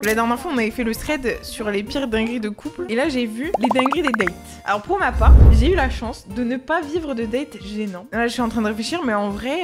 La dernière fois, on avait fait le thread sur les pires dingueries de couple. Et là, j'ai vu les dingueries des dates. Alors, pour ma part, j'ai eu la chance de ne pas vivre de date gênant. Là, je suis en train de réfléchir, mais en vrai,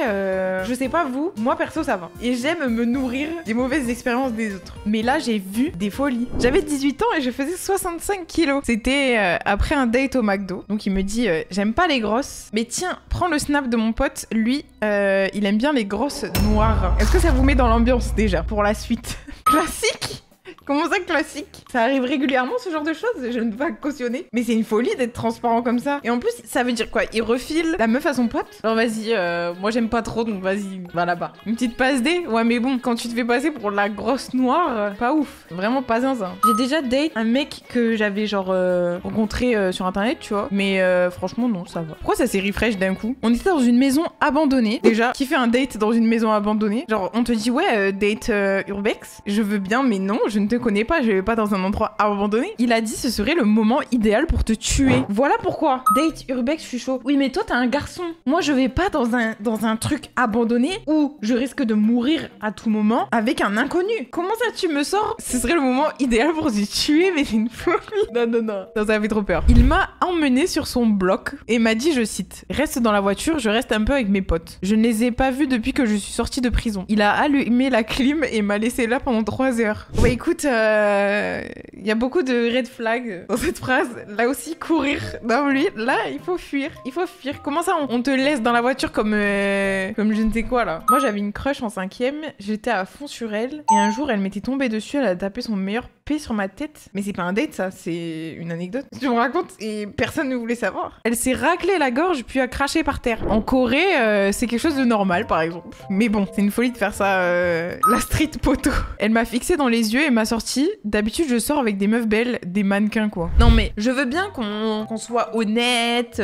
je sais pas vous, moi perso, ça va. Et j'aime me nourrir des mauvaises expériences des autres. Mais là, j'ai vu des folies. J'avais 18 ans et je faisais 65 kilos. C'était après un date au McDo. Donc, il me dit, j'aime pas les grosses. Mais tiens, prends le snap de mon pote. Lui, il aime bien les grosses noires. Est-ce que ça vous met dans l'ambiance déjà pour la suite? Classique. Comment ça, classique? Ça arrive régulièrement, ce genre de choses? Je ne peux pas cautionner. Mais c'est une folie d'être transparent comme ça. Et en plus, ça veut dire quoi? Il refile la meuf à son pote? Genre, vas-y, moi j'aime pas trop, donc vas-y, va là-bas. Une petite passe D? Ouais, mais bon, quand tu te fais passer pour la grosse noire, pas ouf. Vraiment pas zinzin. J'ai déjà date un mec que j'avais genre rencontré sur internet, tu vois. Mais franchement, non, ça va. Pourquoi ça s'est refresh d'un coup? On était dans une maison abandonnée. Déjà, qui fait un date dans une maison abandonnée? Genre, on te dit, ouais, date urbex. Je veux bien, mais non, je ne te connais pas, je vais pas dans un endroit abandonné. Il a dit ce serait le moment idéal pour te tuer. Voilà pourquoi. Date urbex, je suis chaud. Oui, mais toi, t'es un garçon. Moi, je vais pas dans un truc abandonné où je risque de mourir à tout moment avec un inconnu. Comment ça, tu me sors? Ce serait le moment idéal pour te tuer, mais c'est une folie. Non, non, non. Non, ça fait trop peur. Il m'a emmené sur son bloc et m'a dit, je cite, reste dans la voiture, je reste un peu avec mes potes. Je ne les ai pas vus depuis que je suis sortie de prison. Il a allumé la clim et m'a laissé là pendant 3 heures. Ouais, écoute, il y a beaucoup de red flags dans cette phrase. Là aussi, courir. Non, lui, là, il faut fuir. Il faut fuir. Comment ça, on te laisse dans la voiture comme je ne sais quoi, là? Moi, j'avais une crush en 5e. J'étais à fond sur elle. Et un jour, elle m'était tombée dessus. Elle a tapé son meilleur P sur ma tête. Mais c'est pas un date, ça. C'est une anecdote. Je me raconte et personne ne voulait savoir. Elle s'est raclée la gorge puis a craché par terre. En Corée, c'est quelque chose de normal, par exemple. Mais bon, c'est une folie de faire ça. La street poteau. Elle m'a fixé dans les yeux et m'a sorti. D'habitude, je sors avec des meufs belles, des mannequins, quoi. Non, mais je veux bien qu'on soit honnête,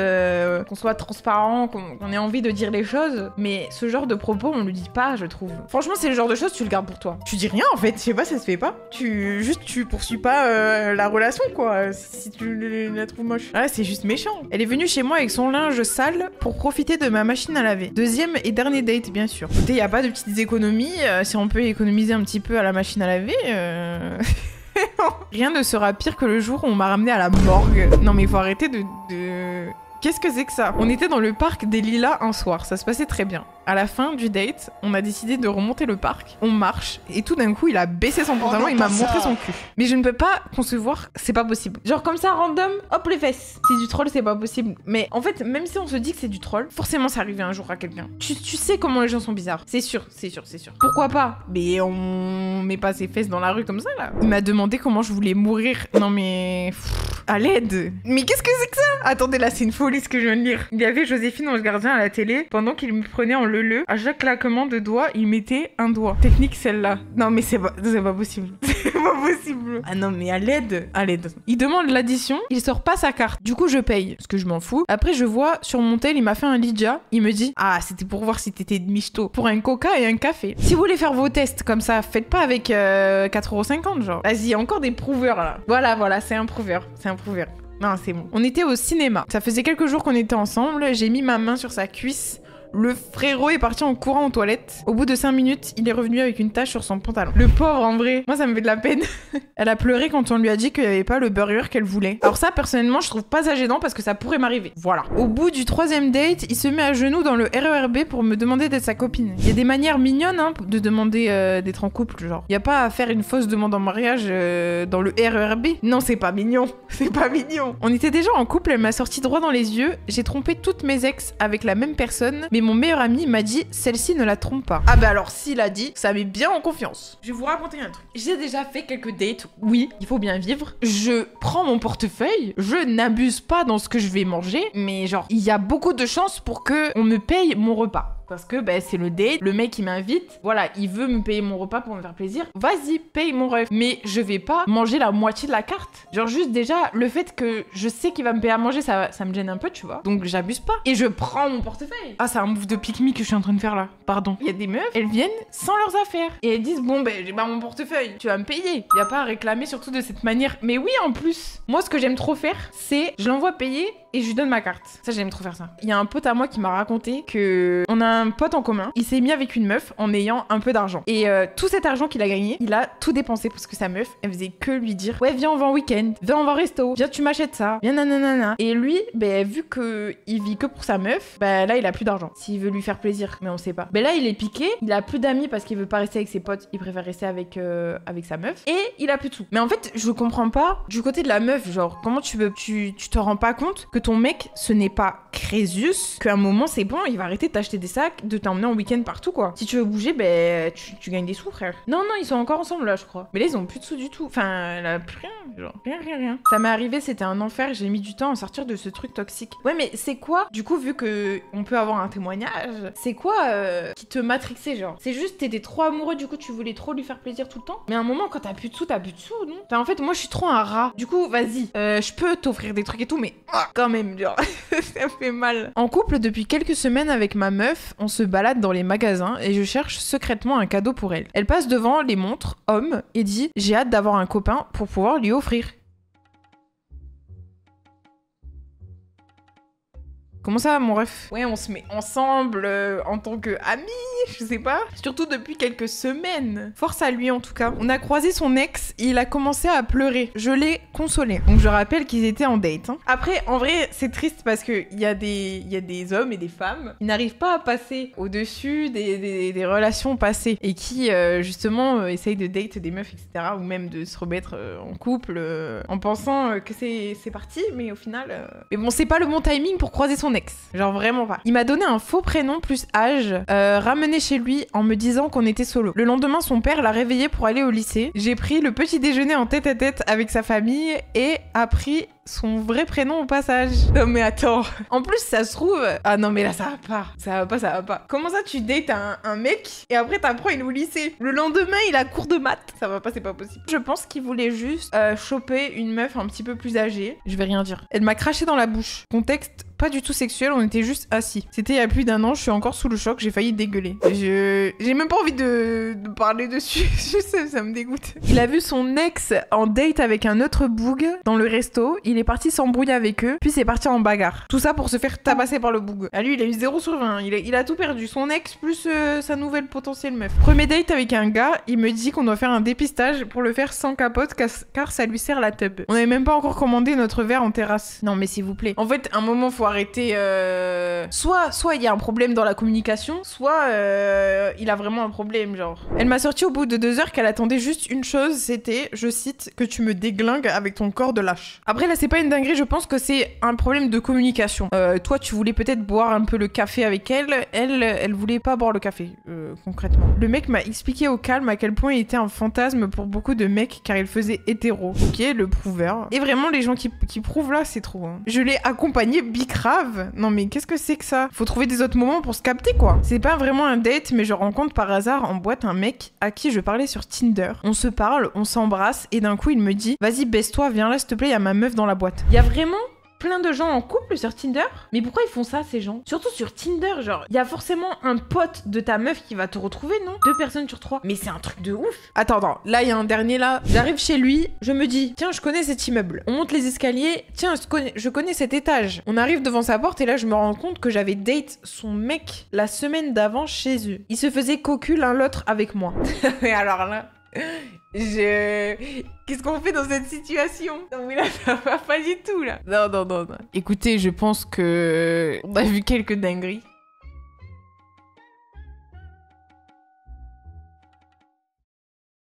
qu'on soit transparent, qu'on ait envie de dire les choses. Mais ce genre de propos, on le dit pas, je trouve. Franchement, c'est le genre de choses, tu le gardes pour toi. Tu dis rien, en fait. Je sais pas, ça se fait pas. Tu poursuis pas la relation, quoi. Si tu la trouves moche. Ah, c'est juste méchant. Elle est venue chez moi avec son linge sale pour profiter de ma machine à laver. Deuxième et dernier date, bien sûr. Écoutez, y a pas de petites économies. Si on peut économiser un petit peu à la machine à laver, rien ne sera pire que le jour où on m'a ramené à la morgue. Non mais faut arrêter de... Qu'est-ce que c'est que ça? On était dans le parc des Lilas un soir, ça se passait très bien. À la fin du date, on a décidé de remonter le parc, on marche, et tout d'un coup, il a baissé son pantalon, il m'a montré son cul. Mais je ne peux pas concevoir, c'est pas possible. Genre comme ça, random, hop les fesses. C'est du troll, c'est pas possible. Mais en fait, même si on se dit que c'est du troll, forcément ça arrivait un jour à quelqu'un. Tu sais comment les gens sont bizarres. C'est sûr, c'est sûr, c'est sûr. Pourquoi pas? Mais on met pas ses fesses dans la rue comme ça, là. Il m'a demandé comment je voulais mourir. Non mais... à l'aide. Mais qu'est-ce que c'est que ça? Attendez, là, c'est une folie ce que je viens de lire. Il y avait Joséphine Ange Gardien à la télé. Pendant qu'il me prenait en leu-leu, à chaque claquement de doigts, il mettait un doigt. Technique celle-là. Non, mais c'est pas possible. C'est pas possible. Ah non, mais à l'aide. À l'aide. Il demande l'addition, il sort pas sa carte. Du coup, je paye. Parce que je m'en fous. Après, je vois sur mon tel, il m'a fait un Lydia. Il me dit, ah, c'était pour voir si t'étais de michto. Pour un coca et un café. Si vous voulez faire vos tests comme ça, faites pas avec 4,50 € genre. Vas-y, encore des prouveurs là. Voilà, c'est un prouveur. C'est un prouveur. Non, c'est bon. On était au cinéma. Ça faisait quelques jours qu'on était ensemble. J'ai mis ma main sur sa cuisse. Le frérot est parti en courant aux toilettes. Au bout de 5 minutes, il est revenu avec une tache sur son pantalon. Le pauvre, en vrai. Moi, ça me fait de la peine. Elle a pleuré quand on lui a dit qu'il n'y avait pas le burger qu'elle voulait. Alors ça, personnellement, je trouve pas ça gênant parce que ça pourrait m'arriver. Voilà. Au bout du 3e date, il se met à genoux dans le RERB pour me demander d'être sa copine. Il y a des manières mignonnes hein, de demander d'être en couple, genre. Il n'y a pas à faire une fausse demande en mariage dans le RERB. Non, c'est pas mignon. C'est pas mignon. On était déjà en couple, elle m'a sorti droit dans les yeux. J'ai trompé toutes mes ex avec la même personne, mais mon meilleur ami m'a dit celle-ci ne la trompe pas. Ah bah alors s'il a dit, ça met bien en confiance. Je vais vous raconter un truc. J'ai déjà fait quelques dates, oui, il faut bien vivre. Je prends mon portefeuille, je n'abuse pas dans ce que je vais manger, mais genre, il y a beaucoup de chances pour que on me paye mon repas. Parce que bah, c'est le date, le mec il m'invite, voilà, il veut me payer mon repas pour me faire plaisir. Vas-y, paye mon ref. Mais je vais pas manger la moitié de la carte. Genre juste déjà, le fait que je sais qu'il va me payer à manger, ça me gêne un peu, tu vois. Donc j'abuse pas. Et je prends mon portefeuille. Ah, c'est un move de pique-me que je suis en train de faire là. Pardon. Il y a des meufs, elles viennent sans leurs affaires. Et elles disent, bon ben j'ai pas mon portefeuille, tu vas me payer. Y a pas à réclamer surtout de cette manière. Mais oui, en plus, moi ce que j'aime trop faire, c'est je l'envoie payer et je lui donne ma carte. Ça, j'aime trop faire ça. Il y a un pote à moi qui m'a raconté que on a un pote en commun. Il s'est mis avec une meuf en ayant un peu d'argent. Et tout cet argent qu'il a gagné, il a tout dépensé parce que sa meuf, elle faisait que lui dire ouais, viens, on va en week-end, viens, on va au resto, viens, tu m'achètes ça, viens, nanana. Et lui, ben, vu que il vit que pour sa meuf, ben là, il a plus d'argent. S'il veut lui faire plaisir, mais on sait pas. Ben là, il est piqué, il a plus d'amis parce qu'il veut pas rester avec ses potes, il préfère rester avec sa meuf. Et il a plus de sous. Mais en fait, je comprends pas du côté de la meuf, genre, comment tu te rends pas compte que ton mec, ce n'est pas Crésus, qu'à un moment, c'est bon, il va arrêter de t'acheter des sacs, de t'emmener en week-end partout, quoi. Si tu veux bouger, ben, tu gagnes des sous, frère. Non, ils sont encore ensemble, là, je crois. Mais là, ils ont plus de sous du tout. Enfin, elle a plus rien, genre, rien. Ça m'est arrivé, c'était un enfer, j'ai mis du temps à sortir de ce truc toxique. Ouais, mais c'est quoi, du coup, vu que on peut avoir un témoignage, c'est quoi qui te matrixait, genre? C'est juste, t'étais trop amoureux, du coup, tu voulais trop lui faire plaisir tout le temps. Mais à un moment, quand t'as plus de sous, non? Enfin, en fait, moi, je suis trop un rat. Du coup, vas-y, je peux t'offrir des trucs et tout, mais quand même, genre, ça fait mal. En couple depuis quelques semaines avec ma meuf, on se balade dans les magasins et je cherche secrètement un cadeau pour elle. Elle passe devant les montres hommes et dit « J'ai hâte d'avoir un copain pour pouvoir lui offrir ». Comment ça, mon ref? Ouais, on se met ensemble en tant que amis, je sais pas. Surtout depuis quelques semaines. Force à lui, en tout cas. On a croisé son ex et il a commencé à pleurer. Je l'ai consolé. Donc je rappelle qu'ils étaient en date. Hein. Après, en vrai, c'est triste parce qu'il y a des hommes et des femmes qui n'arrivent pas à passer au-dessus des relations passées et qui, justement, essayent de date des meufs, etc. Ou même de se remettre en couple en pensant que c'est parti, mais au final... Mais bon, c'est pas le bon timing pour croiser son ex. Genre vraiment pas. Il m'a donné un faux prénom plus âge, ramené chez lui en me disant qu'on était solo. Le lendemain, son père l'a réveillé pour aller au lycée. J'ai pris le petit déjeuner en tête-à-tête avec sa famille et appris son vrai prénom au passage. Non mais attends. En plus, ça se trouve... Ah non mais là, ça va pas. Ça va pas. Comment ça, tu dates un mec et après t'apprends il est au lycée? Le lendemain, il a cours de maths. Ça va pas, c'est pas possible. Je pense qu'il voulait juste choper une meuf un petit peu plus âgée. Je vais rien dire. Elle m'a craché dans la bouche. Contexte pas du tout sexuel, on était juste assis. C'était il y a plus d'1 an, je suis encore sous le choc, j'ai failli dégueuler. J'ai même pas envie de parler dessus, ça me dégoûte. Il a vu son ex en date avec un autre boug dans le resto, il est parti s'embrouiller avec eux, puis c'est parti en bagarre. Tout ça pour se faire tabasser par le boug. Ah lui, il a eu 0 sur 20, il a tout perdu, son ex plus sa nouvelle potentielle meuf. Premier date avec un gars, il me dit qu'on doit faire un dépistage pour le faire sans capote car ça lui sert la tub. On avait même pas encore commandé notre verre en terrasse. Non mais s'il vous plaît. En fait, un moment faut arrêter. Soit il y a un problème dans la communication, soit il a vraiment un problème, genre. Elle m'a sorti au bout de 2 heures qu'elle attendait juste une chose, c'était, je cite, que tu me déglingues avec ton corps de lâche. Après là, c'est pas une dinguerie, je pense que c'est un problème de communication. Toi, tu voulais peut-être boire un peu le café avec elle voulait pas boire le café, concrètement. Le mec m'a expliqué au calme à quel point il était un fantasme pour beaucoup de mecs car il faisait hétéro. Ok, le prouveur. Et vraiment, les gens qui prouvent là, c'est trop. Hein. Je l'ai accompagné bicrave. Non mais qu'est-ce que c'est que ça? Faut trouver des autres moments pour se capter quoi. C'est pas vraiment un date, mais je rencontre par hasard en boîte un mec à qui je parlais sur Tinder. On se parle, on s'embrasse et d'un coup il me dit vas-y baisse-toi, viens là s'il te plaît, il y a ma meuf dans la boîte. Il y a vraiment plein de gens en couple sur Tinder. Mais pourquoi ils font ça, ces gens? Surtout sur Tinder, genre, il y a forcément un pote de ta meuf qui va te retrouver, non? 2 personnes sur 3. Mais c'est un truc de ouf. Attends, là, il y a un dernier, là. J'arrive chez lui, je me dis, tiens, je connais cet immeuble. On monte les escaliers, tiens, je connais cet étage. On arrive devant sa porte et là, je me rends compte que j'avais date son mec la semaine d'avant chez eux. Ils se faisaient cocu l'un l'autre avec moi. Mais alors là... Qu'est-ce qu'on fait dans cette situation? Non mais là, ça va pas du tout, là. Non. Écoutez, je pense que... on a vu quelques dingueries.